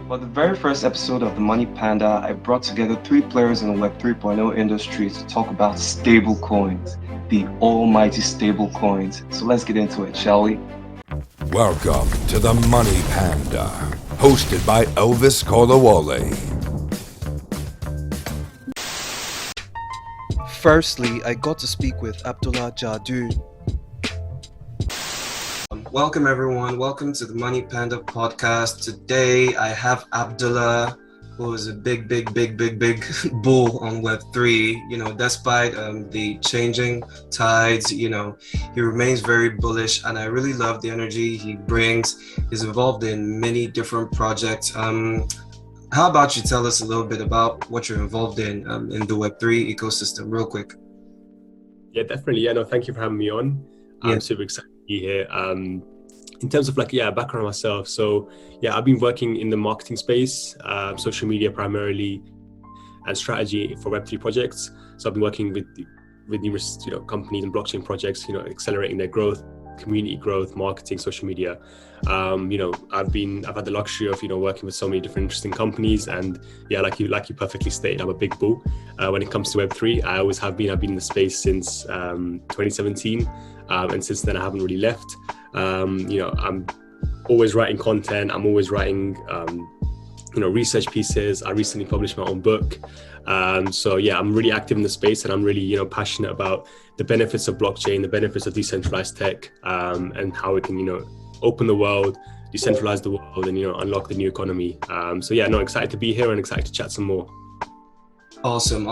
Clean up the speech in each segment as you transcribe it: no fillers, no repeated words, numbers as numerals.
For the very first episode of the Money Panda, I brought together three players in the Web 3.0 industry to talk about stablecoins, the almighty stablecoins. So let's get into it, shall we? Welcome to the Money Panda, hosted by Elvis Kolawole. Firstly, I got to speak with Abdullah Jadu. Welcome everyone, welcome to the Money Panda podcast. Today I have Abdullah, who is a big bull on Web3. Despite the changing tides, he remains very bullish, and I really love the energy he brings. He's involved in many different projects. How about you tell us a little bit about what you're involved in the Web3 ecosystem real quick? Yeah, definitely. Yeah, no, thank you for having me on. I'm super excited to be here. In terms of background on myself. So I've been working in the marketing space, social media primarily, and strategy for Web3 projects. So I've been working with numerous companies and blockchain projects, accelerating their growth, community growth, marketing, social media. I've had the luxury of working with so many different interesting companies, and like you perfectly stated, I'm a big bull when it comes to Web3. I always have been. I've been in the space since 2017, and since then I haven't really left. I'm always writing content. I'm always writing research pieces. I recently published my own book. I'm really active in the space, and I'm really passionate about the benefits of blockchain, the benefits of decentralized tech, and how it can open the world, decentralize the world, and unlock the new economy. Excited to be here and excited to chat some more. Awesome.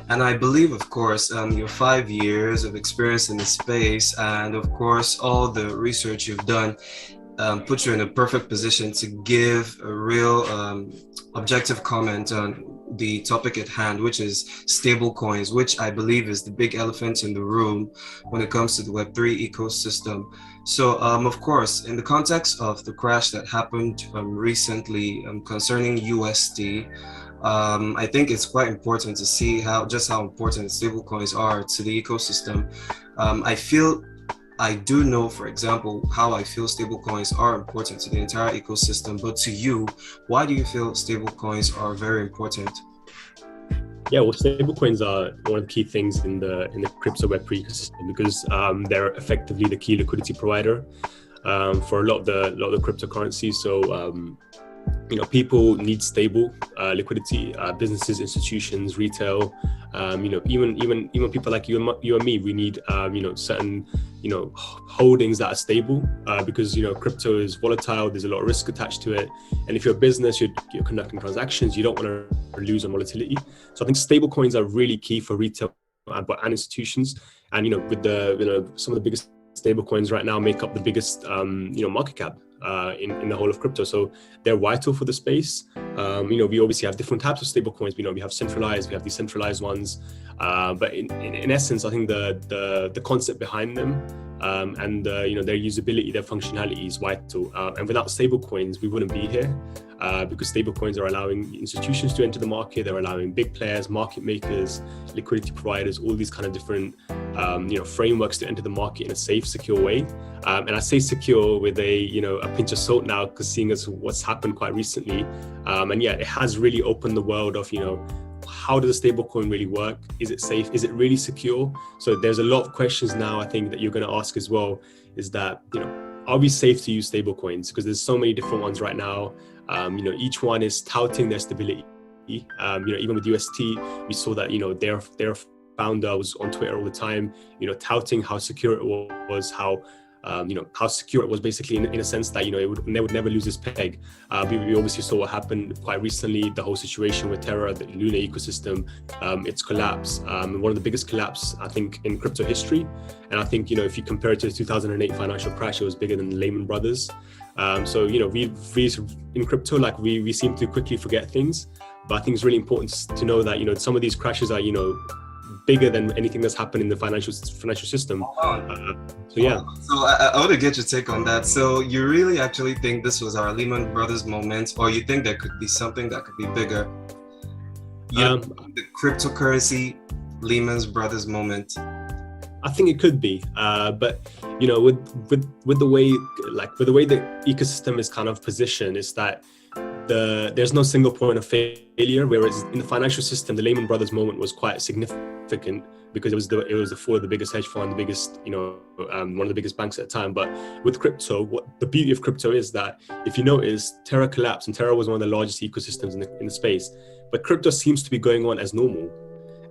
And I believe, of course, your 5 years of experience in the space, and of course all the research you've done put you in a perfect position to give a real objective comment on the topic at hand, which is stablecoins, which I believe is the big elephant in the room when it comes to the Web3 ecosystem. So, of course, in the context of the crash that happened recently concerning USD, I think it's quite important to see how important stablecoins are to the ecosystem. I do know, for example, how I feel stablecoins are important to the entire ecosystem. But to you, why do you feel stablecoins are very important? Yeah, well, stablecoins are one of the key things in the crypto Web3 ecosystem, because they're effectively the key liquidity provider for a lot of the cryptocurrencies. So people need stable liquidity. Businesses, institutions, retail, even people like you and me. We need certain holdings that are stable, because crypto is volatile. There's a lot of risk attached to it, and if you're a business, you're conducting transactions, you don't want to lose on volatility. So I think stable coins are really key for retail and institutions. And with some of the biggest stable coins right now make up the biggest market cap in the whole of crypto. So they're vital for the space. We obviously have different types of stable coins. We have centralized, we have decentralized ones. But in essence, I think the concept behind them and their usability, their functionality is vital. And without stable coins, we wouldn't be here. Because stable coins are allowing institutions to enter the market. They're allowing big players, market makers, liquidity providers, all these kind of different frameworks to enter the market in a safe, secure way. And I say secure with a pinch of salt now, because seeing as what's happened quite recently, it has really opened the world of how does a stablecoin really work? Is it safe? Is it really secure? So there's a lot of questions now, I think, that you're going to ask as well. Is that are we safe to use stablecoins? Because there's so many different ones right now. Each one is touting their stability. Even with UST, we saw that their founder was on Twitter all the time, touting how secure it was, how secure it was, basically in a sense that they would never lose its peg. We obviously saw what happened quite recently, the whole situation with Terra, the Luna ecosystem, its collapse, one of the biggest collapse I think in crypto history. And I think if you compare it to the 2008 financial crash, it was bigger than the Lehman Brothers. We in crypto, we seem to quickly forget things, but I think it's really important to know that some of these crashes are bigger than anything that's happened in the financial system. So I want to get your take on that. So you really actually think this was our Lehman Brothers moment, or you think there could be something that could be bigger? The cryptocurrency Lehman Brothers moment. I think it could be, but with the way the ecosystem is kind of positioned, is that there's no single point of failure, whereas in the financial system, the Lehman Brothers moment was quite significant because it was the fall of the biggest hedge fund, the biggest, one of the biggest banks at the time. But with crypto, what the beauty of crypto is that if you notice, Terra collapsed, and Terra was one of the largest ecosystems in the space, but crypto seems to be going on as normal.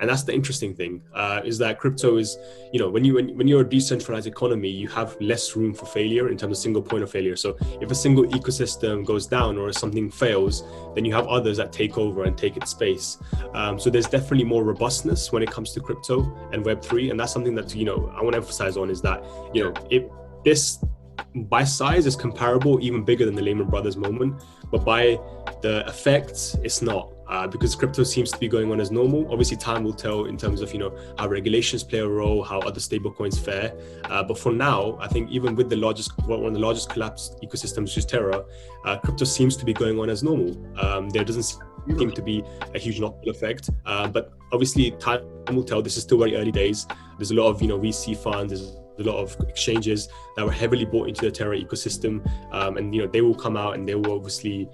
And that's the interesting thing, is that crypto is, when you're a decentralized economy, you have less room for failure in terms of single point of failure. So if a single ecosystem goes down or something fails, then you have others that take over and take its space. So there's definitely more robustness when it comes to crypto and Web3. And that's something that, I want to emphasize on, is that, this by size is comparable, even bigger than the Lehman Brothers moment, but by the effects, it's not. Because crypto seems to be going on as normal. Obviously, time will tell in terms of how regulations play a role, how other stablecoins fare. But for now, I think even with one of the largest collapsed ecosystems, which is Terra, crypto seems to be going on as normal. There doesn't seem to be a huge knock-on effect. But obviously, time will tell. This is still very early days. There's a lot of VC funds. There's a lot of exchanges that were heavily bought into the Terra ecosystem, and they will come out and they will obviously,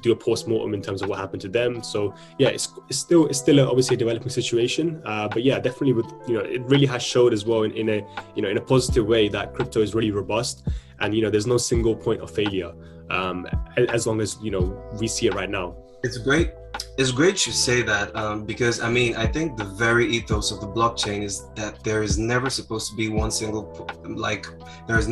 do a post-mortem in terms of what happened to them. So yeah, it's still obviously a developing situation, but yeah, definitely it really has showed as well in a positive way that crypto is really robust, and there's no single point of failure, as long as we see it right now. It's great you say that, because I think the very ethos of the blockchain is that there is never supposed to be one single, there is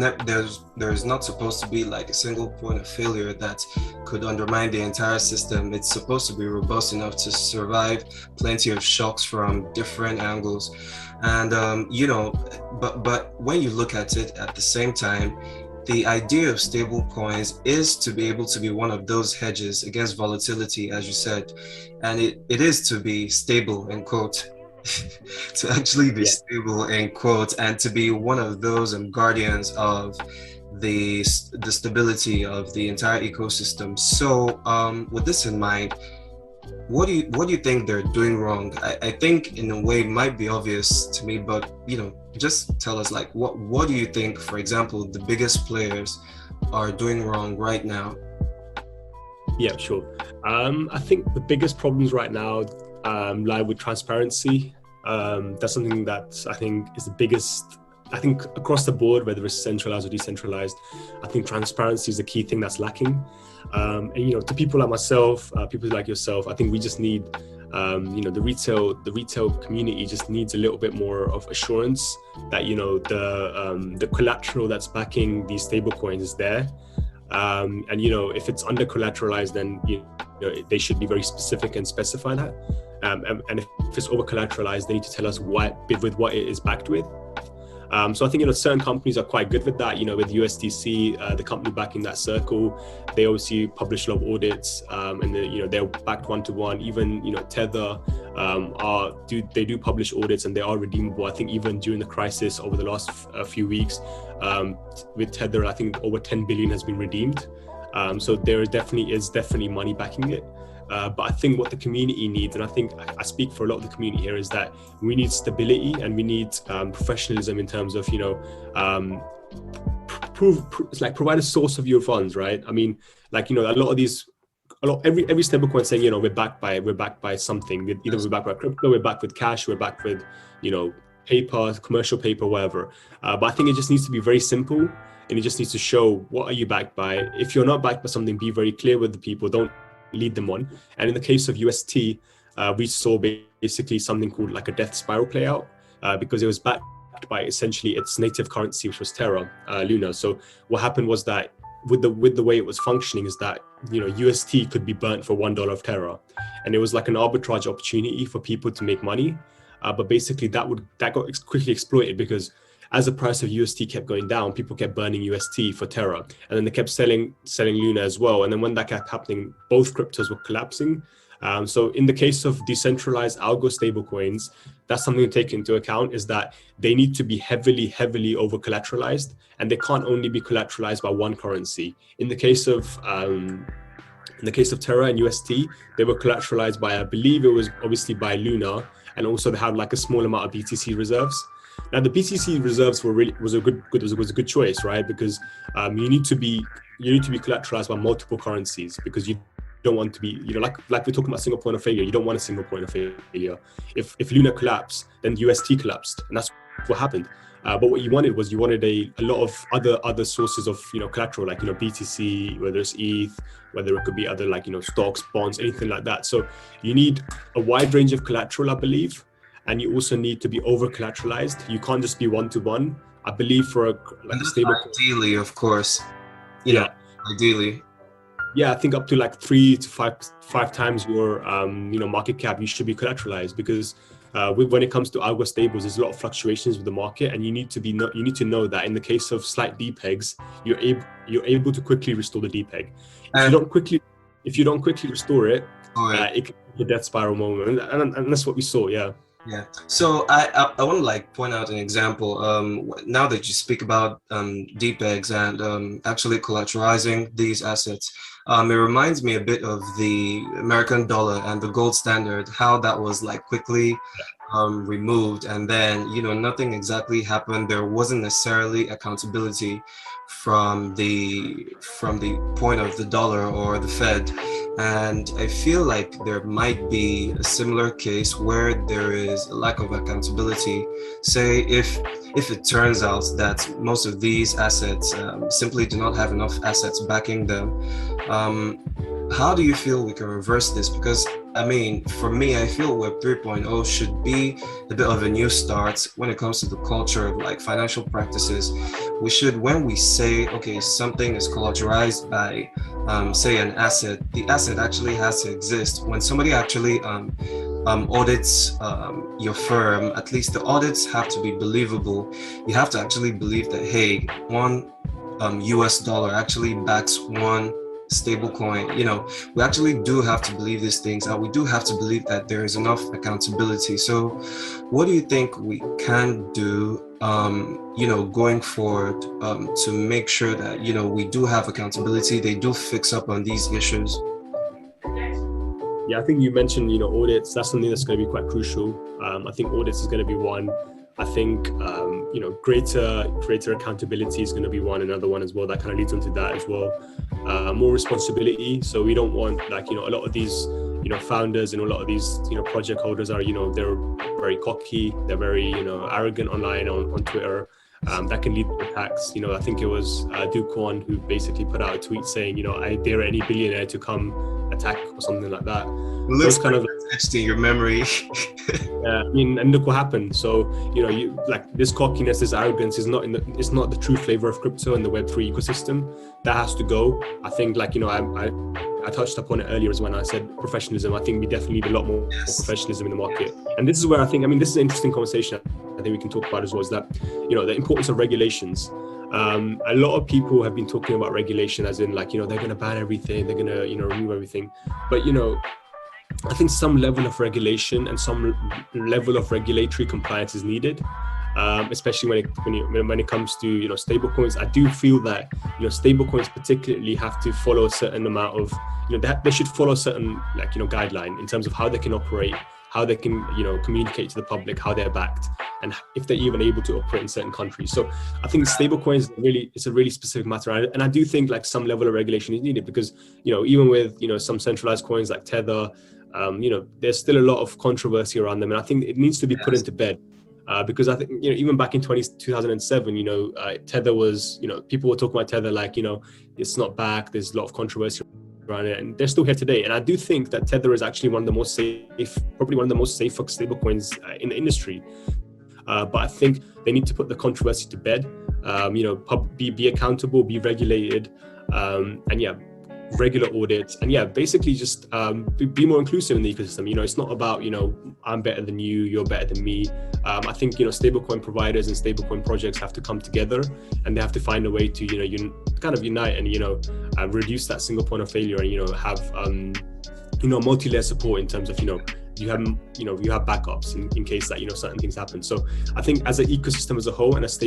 not supposed to be like a single point of failure that could undermine the entire system. It's supposed to be robust enough to survive plenty of shocks from different angles. And but when you look at it at the same time, the idea of stable coins is to be able to be one of those hedges against volatility, as you said, and it is to be stable, in quote, to actually be stable, in quote, and to be one of those guardians of the stability of the entire ecosystem. So with this in mind, what do you think they're doing wrong? I think in a way it might be obvious to me, but just tell us, like, what do you think, for example, the biggest players are doing wrong right now? Yeah, sure. I think the biggest problems right now lie with transparency. That's something that I think is the biggest. I think across the board, whether it's centralized or decentralized, I think transparency is the key thing that's lacking. And to people like myself, people like yourself, I think we just need, the retail community just needs a little bit more of assurance that the collateral that's backing these stable coins is there. And if it's under collateralized, then they should be very specific and specify that. And if it's over collateralized, they need to tell us what it is backed with. So I think certain companies are quite good with that. With USDC, the company backing that circle, they obviously publish a lot of audits, and they're backed one-to-one. Even Tether, they do publish audits, and they are redeemable. I think even during the crisis over the last few weeks, with Tether, I think over 10 billion has been redeemed. So there is definitely money backing it. But I think what the community needs, and I think I speak for a lot of the community here, is that we need stability and we need professionalism in terms of provide a source of your funds, right? I mean, every stablecoin saying we're backed by something. Either we're backed by crypto, we're backed with cash, we're backed with paper, commercial paper, whatever. But I think it just needs to be very simple, and it just needs to show what are you backed by. If you're not backed by something, be very clear with the people. Don't lead them on. And in the case of UST, we saw basically something called like a death spiral play out, because it was backed by essentially its native currency, which was Terra, Luna. So what happened was that with the way it was functioning is that UST could be burnt for $1 of Terra, and it was like an arbitrage opportunity for people to make money. But basically that got quickly exploited, because as the price of UST kept going down, people kept burning UST for Terra, and then they kept selling Luna as well. And then when that kept happening, both cryptos were collapsing. So in the case of decentralized algo stablecoins, that's something to take into account, is that they need to be heavily over collateralized, and they can't only be collateralized by one currency. In the case of Terra and UST, they were collateralized by, I believe it was obviously by Luna, and also they had like a small amount of BTC reserves. Now the BTC reserves was a good choice, right? Because you need to be collateralized by multiple currencies, because you don't want to be, like we're talking about single point of failure. You don't want a single point of failure. If Luna collapsed, then UST collapsed, and that's what happened. But what you wanted was a lot of other sources of collateral, like BTC, whether it's ETH, whether it could be other like stocks, bonds, anything like that. So you need a wide range of collateral, I believe, and you also need to be over collateralized. You can't just be one-to-one. I believe for a stable. Ideally, of course. Ideally. Yeah, I think up to like 3 to 5 times your market cap, you should be collateralized, because when it comes to algo stables, there's a lot of fluctuations with the market, and you need to know that in the case of slight depegs, you're able to quickly restore the depeg. If you don't quickly restore it, it can be a death spiral moment, and that's what we saw. Yeah. So I want to like point out an example. Now that you speak about DPEGs and actually collateralizing these assets, it reminds me a bit of the American dollar and the gold standard, how that was like quickly removed, and then nothing exactly happened. There wasn't necessarily accountability from the point of the dollar or the Fed. And I feel like there might be a similar case where there is a lack of accountability. Say if it turns out that most of these assets simply do not have enough assets backing them, how do you feel we can reverse this? Because I mean, for me, I feel Web 3.0 should be a bit of a new start when it comes to the culture of like financial practices. We should, when we say, okay, something is collateralized by, say, an asset, the asset actually has to exist. When somebody actually audits your firm, at least the audits have to be believable. You have to actually believe that, hey, one US dollar actually backs one stable coin. We actually do have to believe these things, and we do have to believe that there is enough accountability. So what do you think we can do going forward to make sure that we do have accountability, they do fix up on these issues? Yeah, I think you mentioned audits. That's something that's going to be quite crucial. I think audits is going to be one. I think greater accountability is going to be another one as well. That kind of leads into that as well. More responsibility. So we don't want a lot of these founders and a lot of these project holders are they're very cocky. They're very arrogant online on Twitter. That can lead to attacks. I think it was Duquan who basically put out a tweet saying I dare any billionaire to come attack or something like that. Those kind of etched in your memory. Yeah, I mean, and look what happened. So you like this cockiness, this arrogance is not it's not the true flavor of crypto and the Web3 ecosystem. That has to go. I think I touched upon it earlier as when I said professionalism. I think we definitely need a lot more professionalism in the market. And this is where I think, this is an interesting conversation I think we can talk about as well, is that the importance of regulations. A lot of people have been talking about regulation as in they're going to ban everything, they're going to remove everything, but I think some level of regulation and some level of regulatory compliance is needed, especially when it comes to stablecoins. I do feel that stablecoins particularly have to follow a certain amount of they should follow a certain guideline in terms of how they can operate, how they can communicate to the public, how they're backed, and if they're even able to operate in certain countries. So I think stablecoins it's a really specific matter, and I do think some level of regulation is needed, because even with some centralized coins like Tether, there's still a lot of controversy around them, and I think it needs to be put into bed. Because I think even back in 2007, Tether was people were talking about Tether it's not back. There's a lot of controversy around it, and they're still here today. And I do think that Tether is actually one of the most safe, probably one of the most safe stablecoins in the industry. But I think they need to put the controversy to bed. Be accountable, be regulated, and regular audits, and basically just be more inclusive in the ecosystem. It's not about I'm better than you, you're better than me. I think stablecoin providers and stablecoin projects have to come together, and they have to find a way to kind of unite and reduce that single point of failure, and have multi-layer support in terms of you have backups in case that certain things happen. So I think as an ecosystem as a whole, and as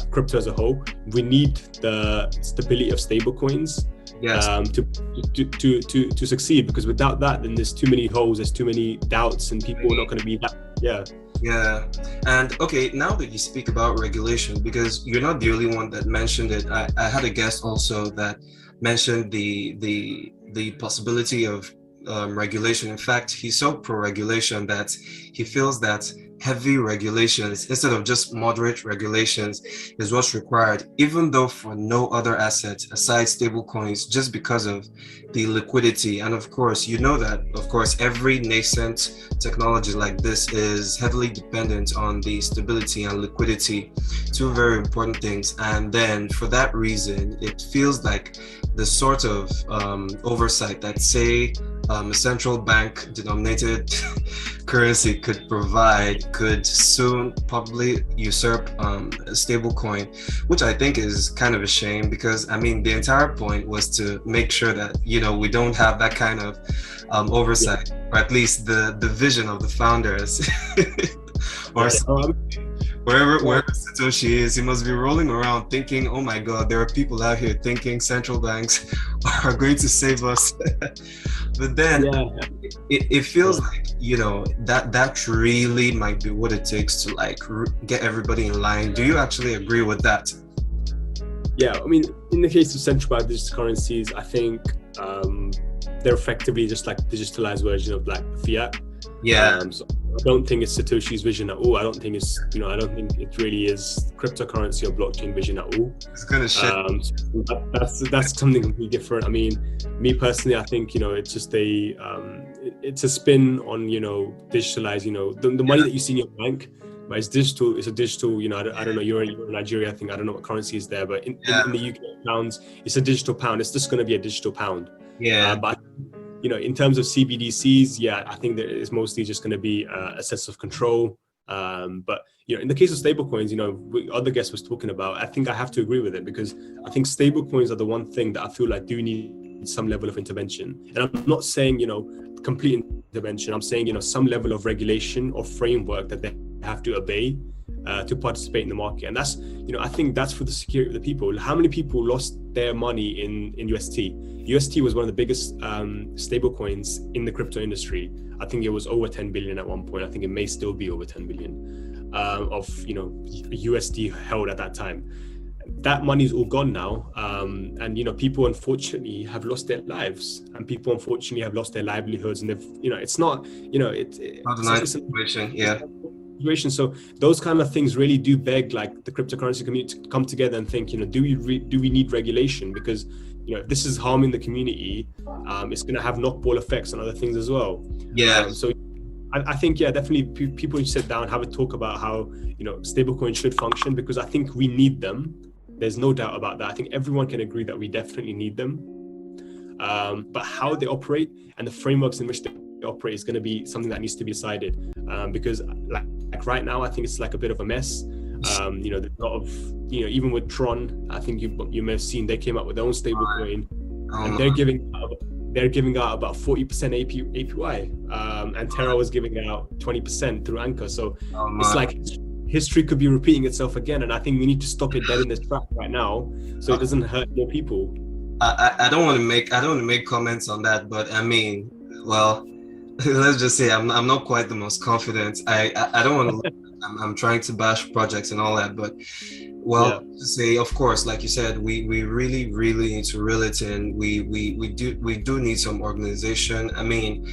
crypto as a whole, we need the stability of stablecoins. Yes. To succeed, because without that, then there's too many holes, there's too many doubts, and people are not going to be that. Yeah. Yeah. And okay, now that you speak about regulation, because you're not the only one that mentioned it, I had a guest also that mentioned the possibility of regulation. In fact, he's so pro-regulation that he feels that heavy regulations instead of just moderate regulations is what's required, even though for no other asset aside stablecoins, just because of the liquidity. And of course, you know that, of course, every nascent technology like this is heavily dependent on the stability and liquidity, two very important things. And then for that reason, it feels like the sort of oversight that, say, a central bank denominated currency could provide could soon probably usurp a stable coin, which I think is kind of a shame, because I mean the entire point was to make sure that, you know, we don't have that kind of oversight, or at least the vision of the founders. Or wherever Satoshi is, he must be rolling around thinking, oh my God, there are people out here thinking central banks are going to save us. But then it feels like, you know, that really might be what it takes to like get everybody in line. Do you actually agree with that? Yeah, I mean, in the case of central bank digital currencies, I think they're effectively just like digitalized version of like fiat. Yeah. So I don't think it's Satoshi's vision at all. I don't think it's, you know, I don't think it really is cryptocurrency or blockchain vision at all. It's gonna shit. So that's something completely different. I mean, me personally, I think, you know, it's just it's a spin on, you know, digitalize, you know, the money that you see in your bank, but it's digital. It's a digital, you know, I don't know, you're in Nigeria, I think, I don't know what currency is there, but in the UK, pounds, it's a digital pound. It's just going to be a digital pound. Yeah. But you know, in terms of CBDCs, yeah, I think that it's mostly just going to be a sense of control. But you know, in the case of stablecoins, you know, other guest was talking about, I think I have to agree with it, because I think stablecoins are the one thing that I feel like do need some level of intervention. And I'm not saying, you know, complete intervention. I'm saying, you know, some level of regulation or framework that they have to obey to participate in the market. And that's, you know, I think that's for the security of the people. How many people lost their money in UST? UST was one of the biggest stable coins in the crypto industry. I think it was over 10 billion at one point. I think it may still be over 10 billion of, you know, USD held at that time. That money is all gone now. And, you know, people unfortunately have lost their lives, and people unfortunately have lost their livelihoods. And they've, you know, it's not, you know, it's not a nice situation. Yeah. So those kind of things really do beg like the cryptocurrency community to come together and think, you know, do we need regulation? Because, you know, if this is harming the community, it's going to have knockball effects on other things as well. Yeah. So I think, yeah, definitely people should sit down, have a talk about how, you know, stablecoins should function, because I think we need them. There's no doubt about that. I think everyone can agree that we definitely need them. But how they operate and the frameworks in which they operate is going to be something that needs to be decided, because like right now I think it's like a bit of a mess. You know, there's a lot of, you know, even with Tron, I think you may have seen they came up with their own stable coin, and they're giving out about 40% APY, and Terra was giving out 20% through Anchor. So it's like history could be repeating itself again, and I think we need to stop it dead in its track right now, so it doesn't hurt more people. I don't want to make comments on that, but I mean, well, let's just say I'm not quite the most confident. I don't want to. I'm trying to bash projects and all that, but well, to say, of course, like you said, we really need to reel it in. We do need some organization. I mean,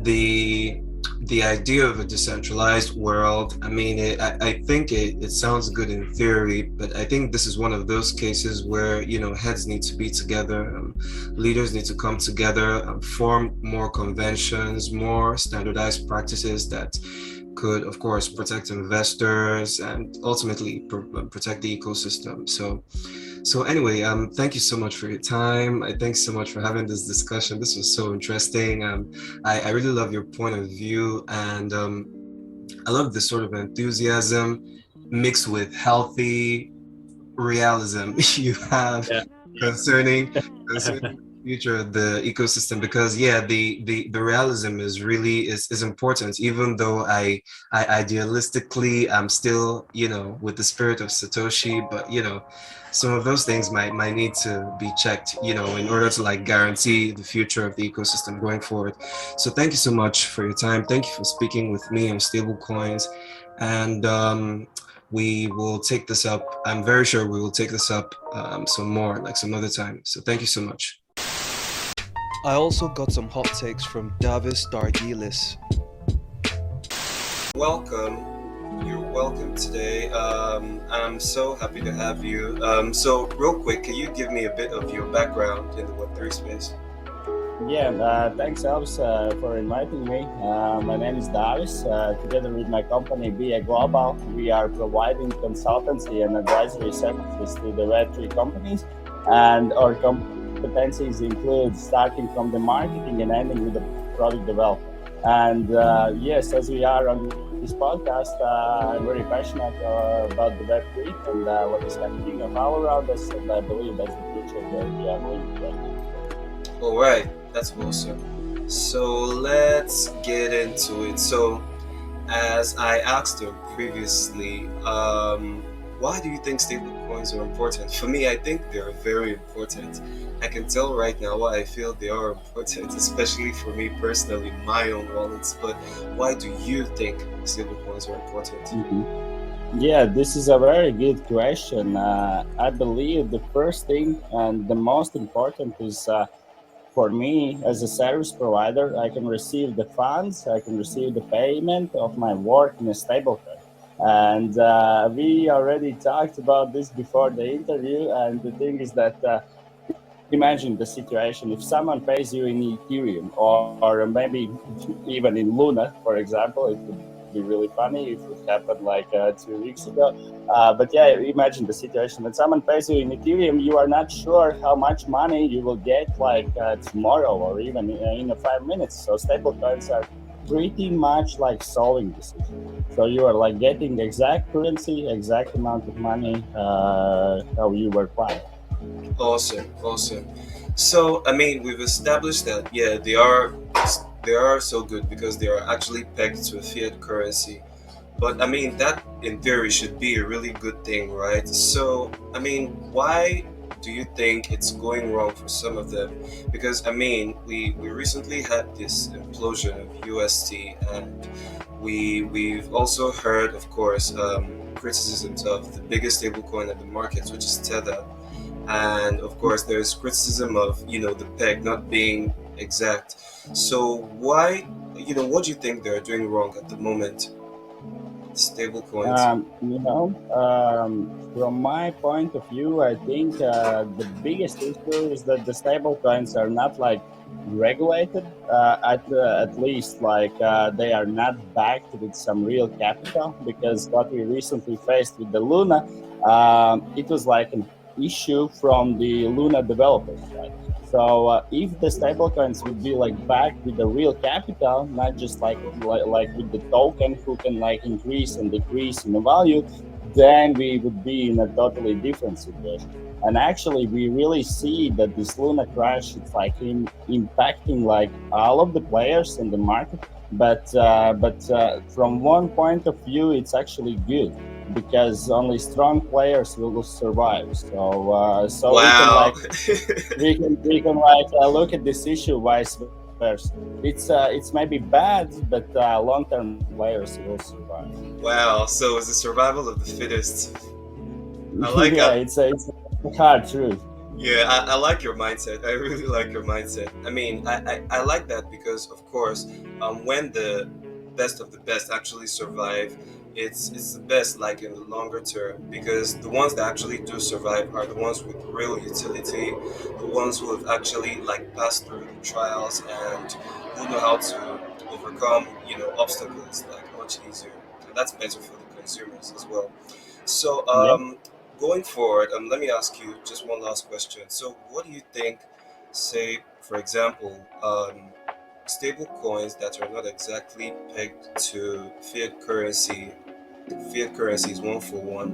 the idea of a decentralized world, I mean, I think it sounds good in theory, but I think this is one of those cases where, you know, heads need to be together, leaders need to come together, form more conventions, more standardized practices that could, of course, protect investors and ultimately protect the ecosystem. So anyway, thank you so much for your time. Thanks so much for having this discussion. This was so interesting. I really love your point of view, and I love this sort of enthusiasm mixed with healthy realism you have concerning future of the ecosystem, because yeah, the realism is important, even though I idealistically I'm still, with the spirit of Satoshi, but some of those things might need to be checked, in order to like guarantee the future of the ecosystem going forward. So thank you so much for your time. Thank you for speaking with me on stablecoins. And we will take this up. I'm very sure we will take this up some more, like some other time. So thank you so much. I also got some hot takes from Davis Dargelis. Welcome. You're welcome today. I'm so happy to have you. So real quick, can you give me a bit of your background in the Web3 space? Yeah, thanks, Elvis, for inviting me. My name is Davis. Together with my company, Be a Global, we are providing consultancy and advisory services to the Web3 companies. And our competencies include starting from the marketing and ending with the product development. And yes, as we are on this podcast, I'm very passionate about the Web3 and what is happening all around us. And I believe that's the future where we are going right now. All right, that's awesome. So let's get into it. So, as I asked you previously, why do you think stablecoins are important? For me, I think they're very important. I can tell right now why I feel they are important, especially for me personally, my own wallets. But why do you think stablecoins are important? Yeah, this is a very good question. I believe the first thing and the most important is for me as a service provider, I can receive the funds, I can receive the payment of my work in a stablecoin. And we already talked about this before the interview. And the thing is that imagine the situation if someone pays you in Ethereum or maybe even in Luna, for example. It would be really funny if it happened like 2 weeks ago. But yeah, imagine the situation that someone pays you in Ethereum. You are not sure how much money you will get like tomorrow or even in 5 minutes. So stablecoins are pretty much like solving this issue. So you are like getting the exact currency, exact amount of money how you were planning. Awesome. So, I mean, we've established that, yeah, they are so good because they are actually pegged to a fiat currency. But I mean, that in theory should be a really good thing, right? So, I mean, why do you think it's going wrong for some of them? Because I mean, we recently had this implosion of UST, and we've also heard, of course, criticisms of the biggest stablecoin at the markets, which is Tether. And of course there's criticism of the peg not being exact. So why, what do you think they're doing wrong at the moment, stable coins? From my point of view, I think the biggest issue is that the stable coins are not like regulated, at least like they are not backed with some real capital. Because what we recently faced with the Luna, it was like an issue from the Luna developers, right? So if the stablecoins would be like backed with the real capital, not just like with the token who can like increase and decrease in the value, then we would be in a totally different situation. And actually, we really see that this Luna crash is like impacting like all of the players in the market. But from one point of view, it's actually good because only strong players will survive. So Wow. we can like look at this issue vice versa. It's maybe bad, but long-term players will survive. Wow, so it's the survival of the fittest. I like Yeah, that. it's a hard truth. Yeah, I like your mindset. I really like your mindset. I mean, I like that because, of course, when the best of the best actually survive, it's the best like in the longer term, because the ones that actually do survive are the ones with real utility, the ones who have actually like passed through the trials and who know how to overcome, obstacles like much easier. And that's better for the consumers as well. So, Yeah. going forward, let me ask you just one last question. So, what do you think, say, for example, stable coins that are not exactly pegged to fiat currency is one for one,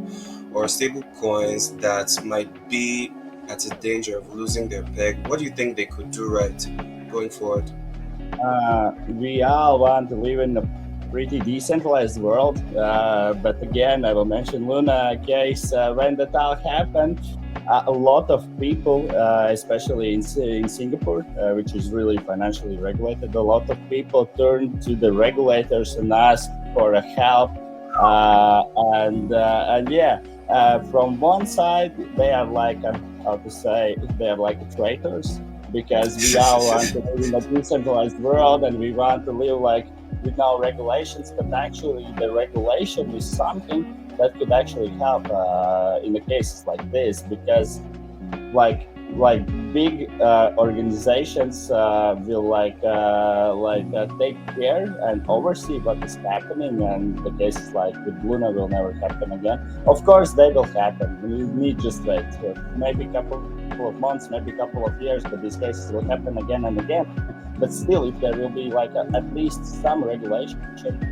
or stable coins that might be at a danger of losing their peg, what do you think they could do right going forward? We all want to live in a pretty decentralized world, but again, I will mention Luna case. When that all happened, a lot of people, especially in Singapore, which is really financially regulated, a lot of people turned to the regulators and asked for a help. And yeah, from one side, they are like, how to say, they are like traitors because we all want to live in a decentralized world and we want to live like with no regulations. But actually, the regulation is something that could actually help in the cases like this, because like big organizations will take care and oversee what is happening, and the cases like with Luna will never happen again. Of course, they will happen. We need just wait, maybe a couple of months, maybe a couple of years, but these cases will happen again and again. But still, if there will be like at least some regulation,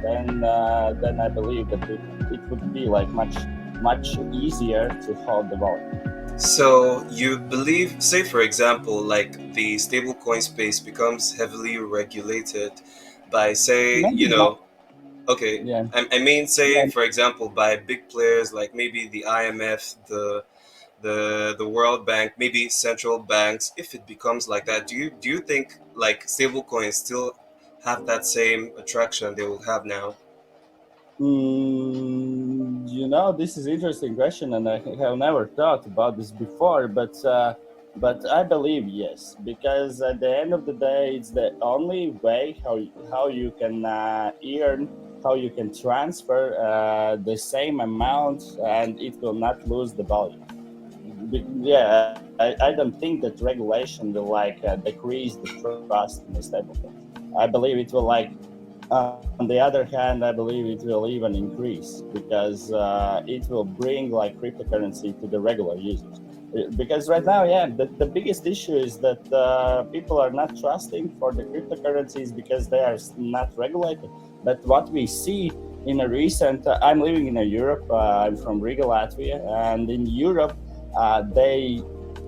then I believe that it would be like much easier to hold the volume. So you believe, say for example, like the stablecoin space becomes heavily regulated by, say, Maybe not. okay, Yeah. I mean, say Yeah. for example, by big players like maybe the IMF, the World Bank, maybe central banks. If it becomes like that, do you think like stablecoins still have that same attraction they will have now? This is interesting question, and I have never thought about this before. But I believe yes, because at the end of the day, it's the only way how you can earn, how you can transfer the same amount, and it will not lose the value. Yeah, I don't think that regulation will decrease the trust in the stablecoin. I believe it will on the other hand, I believe it will even increase because it will bring like cryptocurrency to the regular users. Because right now, yeah, the biggest issue is that people are not trusting for the cryptocurrencies because they are not regulated. But what we see in a recent, I'm living in Europe. I'm from Riga, Latvia, and in Europe, they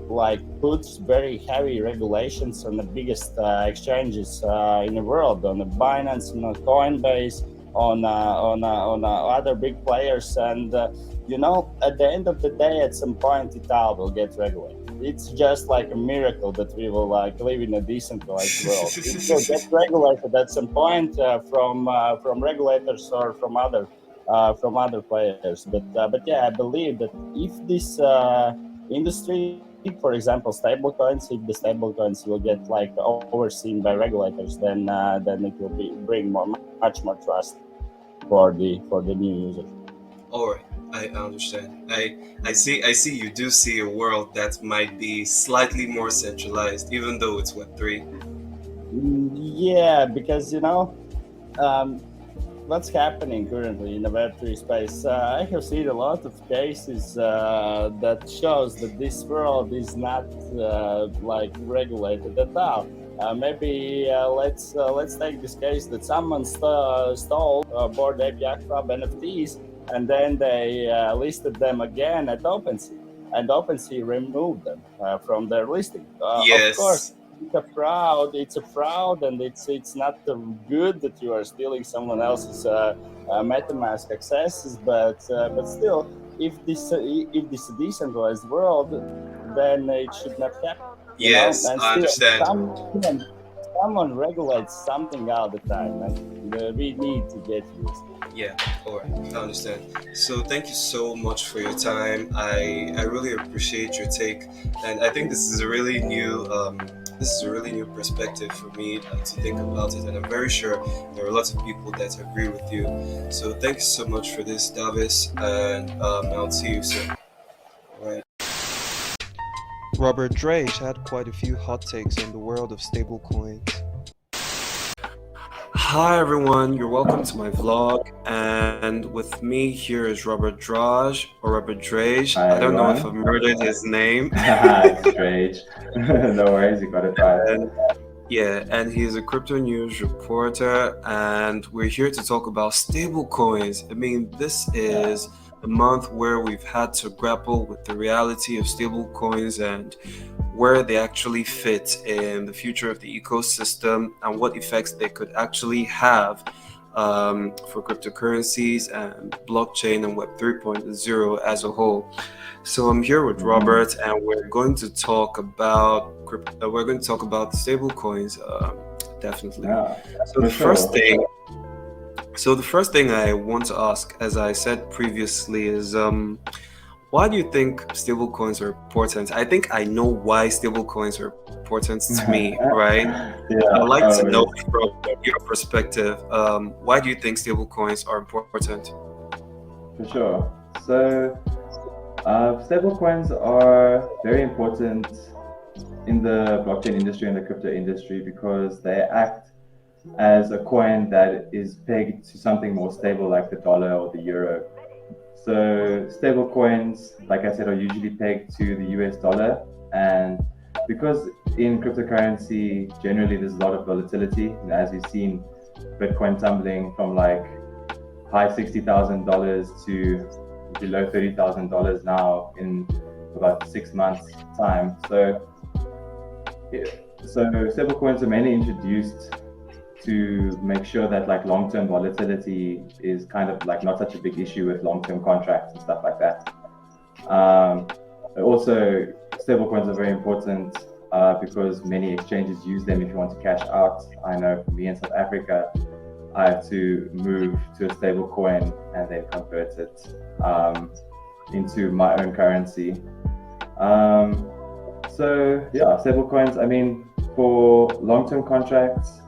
like puts very heavy regulations on the biggest exchanges in the world, on the Binance, on the Coinbase, on other big players, and at the end of the day, at some point, it all will get regulated. It's just like a miracle that we will like live in a decentralized world. It will get regulated at some point from regulators or from other players. But yeah, I believe that if this industry, for example, stablecoins, if the stablecoins will get like overseen by regulators, then it will bring much more trust for the new users. All right, I understand. I see you do see a world that might be slightly more centralized, even though it's Web3. Yeah, because um, what's happening currently in the Web3 space. I have seen a lot of cases that shows that this world is not like regulated at all. Maybe let's take this case that someone stole Bored Ape Yacht Club NFTs, and then they listed them again at OpenSea, and OpenSea removed them from their listing. Of course, Yes. it's a fraud, and it's not good that you are stealing someone else's MetaMask accesses, but still, if this is a decentralized world, then it should not happen, Yes, and I still understand. someone regulates something all the time, and we need to get used. Yeah, all right, I understand. So thank you so much for your time. I really appreciate your take, and I think this is a really new perspective for me to think about it, and I'm very sure there are lots of people that agree with you. So thank you so much for this, Davis, and I'll see you soon. All right. Robert Drage had quite a few hot takes on the world of stablecoins. Hi everyone, you're welcome to my vlog, and with me here is Robert Drage or Robert Drage. Hi, I don't know if I've everyone. murdered his name. It's Drage. No worries, you got it right. And yeah, and he's a crypto news reporter, and we're here to talk about stablecoins. I mean, this is a month where we've had to grapple with the reality of stablecoins and where they actually fit in the future of the ecosystem and what effects they could actually have for cryptocurrencies and blockchain and Web 3.0 as a whole. So I'm here with Robert, and we're going to talk about stablecoins, definitely. Yeah, So for sure. the first thing I want to ask, as I said previously, is why do you think stablecoins are important? I think I know why stablecoins are important to me, right? I'd Yeah, like to know always. from your perspective, why do you think stablecoins are important? For sure. So, stablecoins are very important in the blockchain industry and the crypto industry because they act as a coin that is pegged to something more stable like the dollar or the euro. So stable coins, like I said, are usually pegged to the US dollar. And because in cryptocurrency, generally there's a lot of volatility, as we've seen Bitcoin tumbling from like high $60,000 to below $30,000 now in about 6 months time. So, yeah, so stablecoins are mainly introduced to make sure that like long-term volatility is kind of like not such a big issue with long-term contracts and stuff like that. Also, stablecoins are very important because many exchanges use them if you want to cash out. I know for me in South Africa, I have to move to a stable coin and then convert it into my own currency. So yeah, stable coins, I mean, for long-term contracts,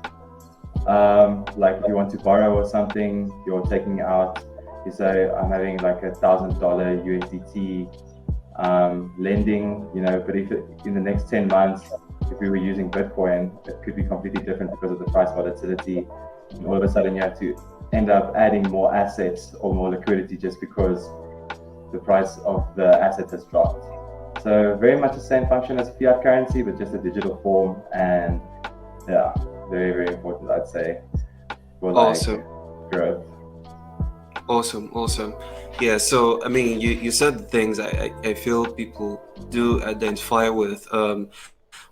like if you want to borrow or something, you're taking out, you say, I'm having like $1,000 USDT lending, but if in the next 10 months, if we were using Bitcoin, it could be completely different because of the price volatility. And all of a sudden you have to end up adding more assets or more liquidity just because the price of the asset has dropped. So very much the same function as fiat currency, but just a digital form. And yeah, very, very important, I'd say, for like Awesome. growth. Awesome. Yeah, so I mean, you said things I feel people do identify with,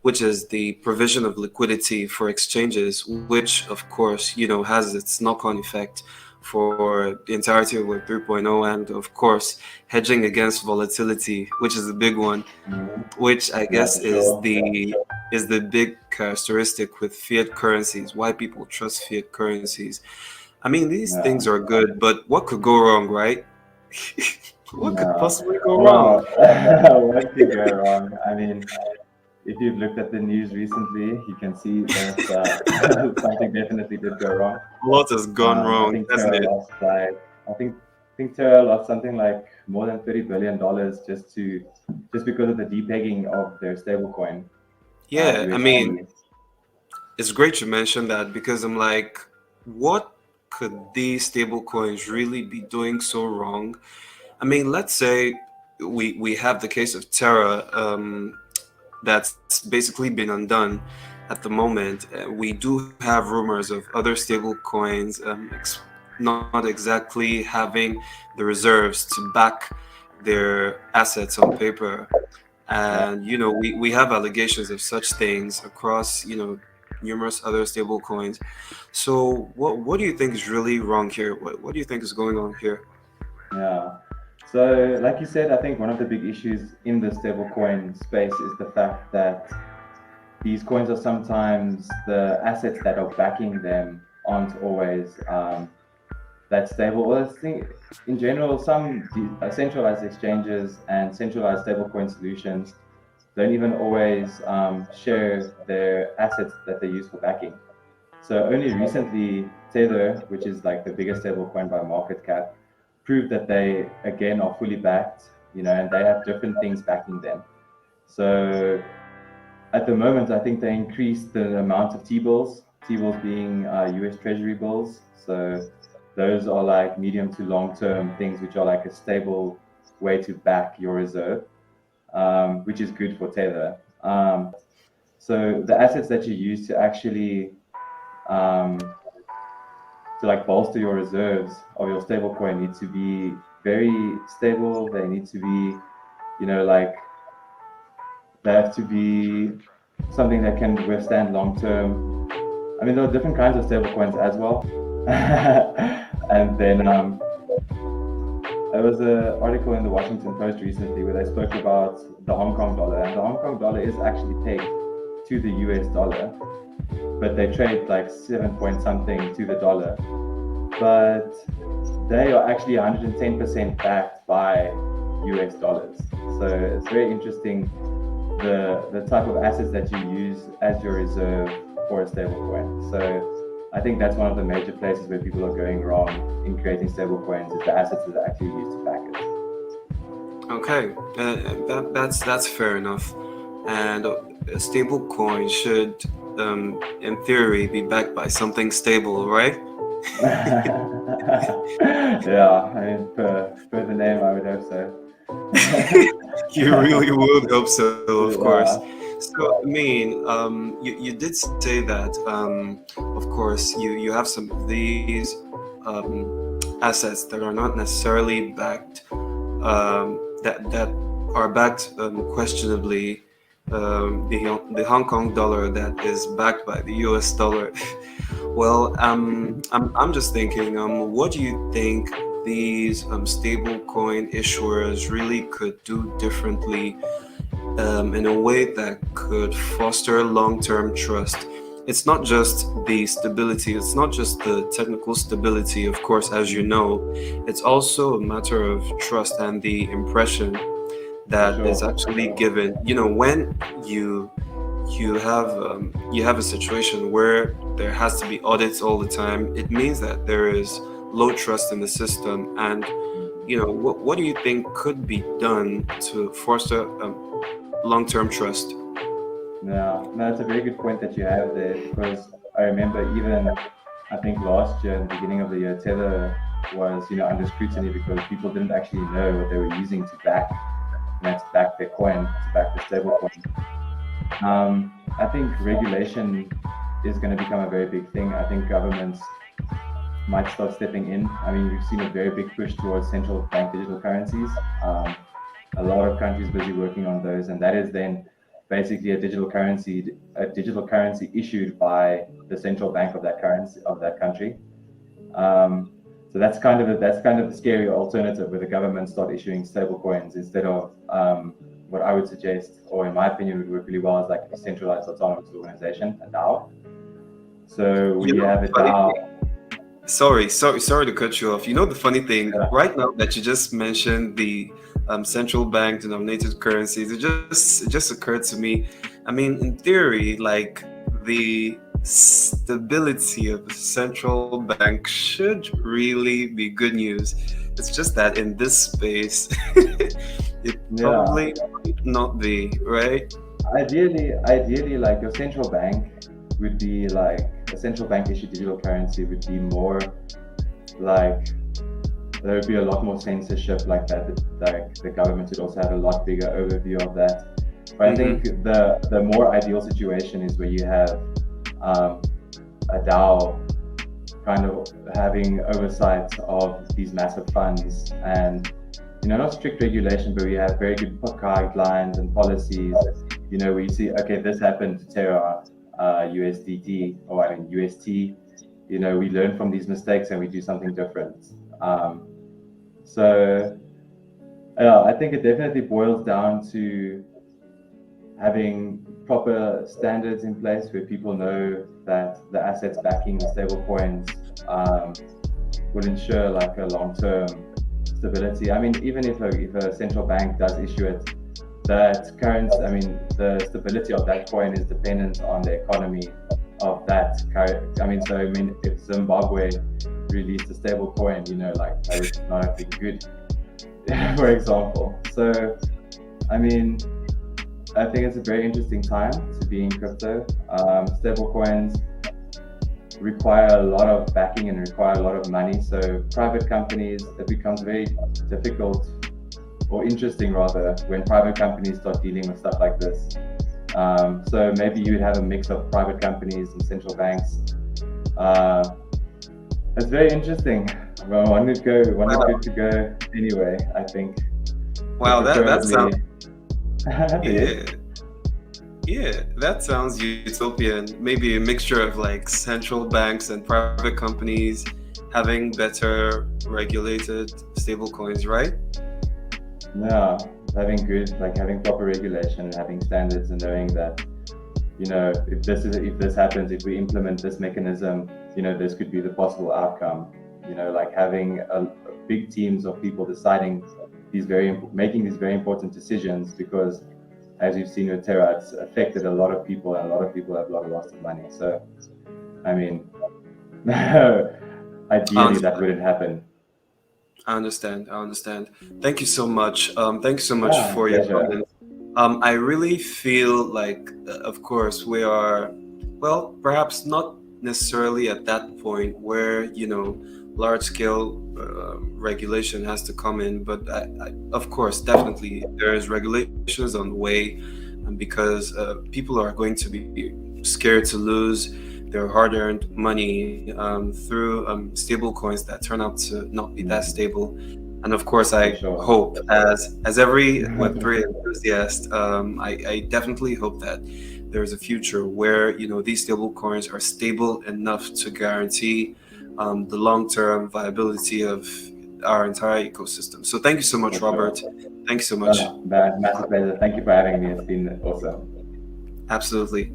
which is the provision of liquidity for exchanges, which of course, has its knock-on effect for the entirety of Web 3.0, and of course, hedging against volatility, which is the big one, which I Yeah, guess for sure. is the big characteristic with fiat currencies, why people trust fiat currencies. I mean, these Yeah. things are good, but what could go wrong, right? What could Yeah. possibly go wrong? Well, what could go wrong? I mean, if you've looked at the news recently, you can see that something definitely did go wrong. A lot has gone I wrong, think hasn't Terra it? lost like I think Terra lost something like more than $30 billion just because of the depegging of their stablecoin, Yeah, I mean, USD. it's great you mentioned that because I'm like, what could these stablecoins really be doing so wrong? I mean, let's say we have the case of Terra, that's basically been undone at the moment. We do have rumors of other stable coins not exactly having the reserves to back their assets on paper. Yeah. And, we have allegations of such things across, numerous other stable coins. So what do you think is really wrong here? What do you think is going on here? Yeah. So, like you said, I think one of the big issues in the stablecoin space is the fact that these coins are sometimes the assets that are backing them aren't always that stable. Well, I think in general, some centralized exchanges and centralized stablecoin solutions don't even always share their assets that they use for backing. So only recently, Tether, which is like the biggest stablecoin by market cap, proved that they again are fully backed, and they have different things backing them. So at the moment, I think they increased the amount of T-bills, T-bills being US Treasury bills. So those are like medium to long-term things, which are like a stable way to back your reserve, which is good for Tether. So the assets that you use to actually to like bolster your reserves of your stablecoin need to be very stable. They need to be, like they have to be something that can withstand long term. I mean, there are different kinds of stable coins as well. And then there was an article in the Washington Post recently where they spoke about the Hong Kong dollar, and the Hong Kong dollar is actually pegged to the US dollar, but they trade like 7 point something to the dollar, but they are actually 110% backed by US dollars. So it's very interesting the type of assets that you use as your reserve for a stablecoin. So I think that's one of the major places where people are going wrong in creating stablecoins, is the assets that are actually used to back it. Okay, that's fair enough. And a stablecoin should, in theory, be backed by something stable, right? Yeah, I mean, per the name, I would hope so. You really would hope so, of course. Yeah. So, I mean, you did say that, of course, you have some of these assets that are not necessarily backed, that are backed questionably. The Hong Kong dollar that is backed by the US dollar. Well, I'm just thinking, what do you think these stablecoin issuers really could do differently in a way that could foster long-term trust? It's not just the stability, it's not just the technical stability, of course, as you know, it's also a matter of trust and the impression that is actually given. When you have a situation where there has to be audits all the time, it means that there is low trust in the system. And what do you think could be done to foster long-term trust? No, it's a very good point that you have there, because I remember even, I think last year, in the beginning of the year, Tether was, under scrutiny because people didn't actually know what they were using to back their coin, to back the stable coin. I think regulation is going to become a very big thing. I think governments might start stepping in. I mean, we've seen a very big push towards central bank digital currencies. A lot of countries busy working on those, and that is then basically a digital currency issued by the central bank of that country. So that's kind of the scary alternative, where the government start issuing stable coins instead of what I would suggest, or in my opinion would work really well, is like a centralized autonomous organization, a DAO. So we have a DAO. Sorry to cut you off. The funny thing, right now that you just mentioned the central bank denominated currencies, it just occurred to me. I mean, in theory, like, the stability of the central bank should really be good news. It's just that in this space, it probably might not be, right? Ideally, like, your central bank would be like a central bank issued digital currency would be more like, there would be a lot more censorship like that. Like, the government would also have a lot bigger overview of that. But I think the more ideal situation is where you have a DAO kind of having oversight of these massive funds, and not strict regulation, but we have very good guidelines and policies. Where you see, okay, this happened to Terra, USDT, or I mean UST. We learn from these mistakes and we do something different. So I think it definitely boils down to having proper standards in place where people know that the assets backing the stable coins will ensure like a long-term stability. I mean, even if a central bank does issue it, the stability of that coin is dependent on the economy of that current. I mean, if Zimbabwe released a stable coin, like, that would not have been good, for example. So, I mean, I think it's a very interesting time to be in crypto. Stable coins require a lot of backing and require a lot of money. So private companies, it becomes very difficult, or interesting rather, when private companies start dealing with stuff like this. So maybe you would have a mix of private companies and central banks. It's very interesting. Well, one is good Wow. to go anyway, I think. Wow, that sounds Yes. yeah, that sounds utopian. Maybe a mixture of like central banks and private companies having better regulated stablecoins, right? Yeah, having proper regulation, having standards, and knowing that, if this happens, if we implement this mechanism, this could be the possible outcome. Like having big teams of people deciding making these very important decisions, because as you've seen with Terra, it's affected a lot of people, and a lot of people have lost of money. So, I mean, ideally that wouldn't happen. I understand. Thank you so much. Thank you so much Yeah, for your pleasure. comments. I really feel like, of course, we are, well, perhaps not necessarily at that point where, large scale regulation has to come in, but of course, definitely there is regulations on the way, and because people are going to be scared to lose their hard-earned money through stable coins that turn out to not be that stable. And of course, I Sure. hope, as every Web3 enthusiast, I definitely hope that there's a future where these stable coins are stable enough to guarantee the long-term viability of our entire ecosystem. So thank you so much, For sure. Robert. Thank you so much. Massive pleasure. Thank you for having me. It's been awesome. Absolutely.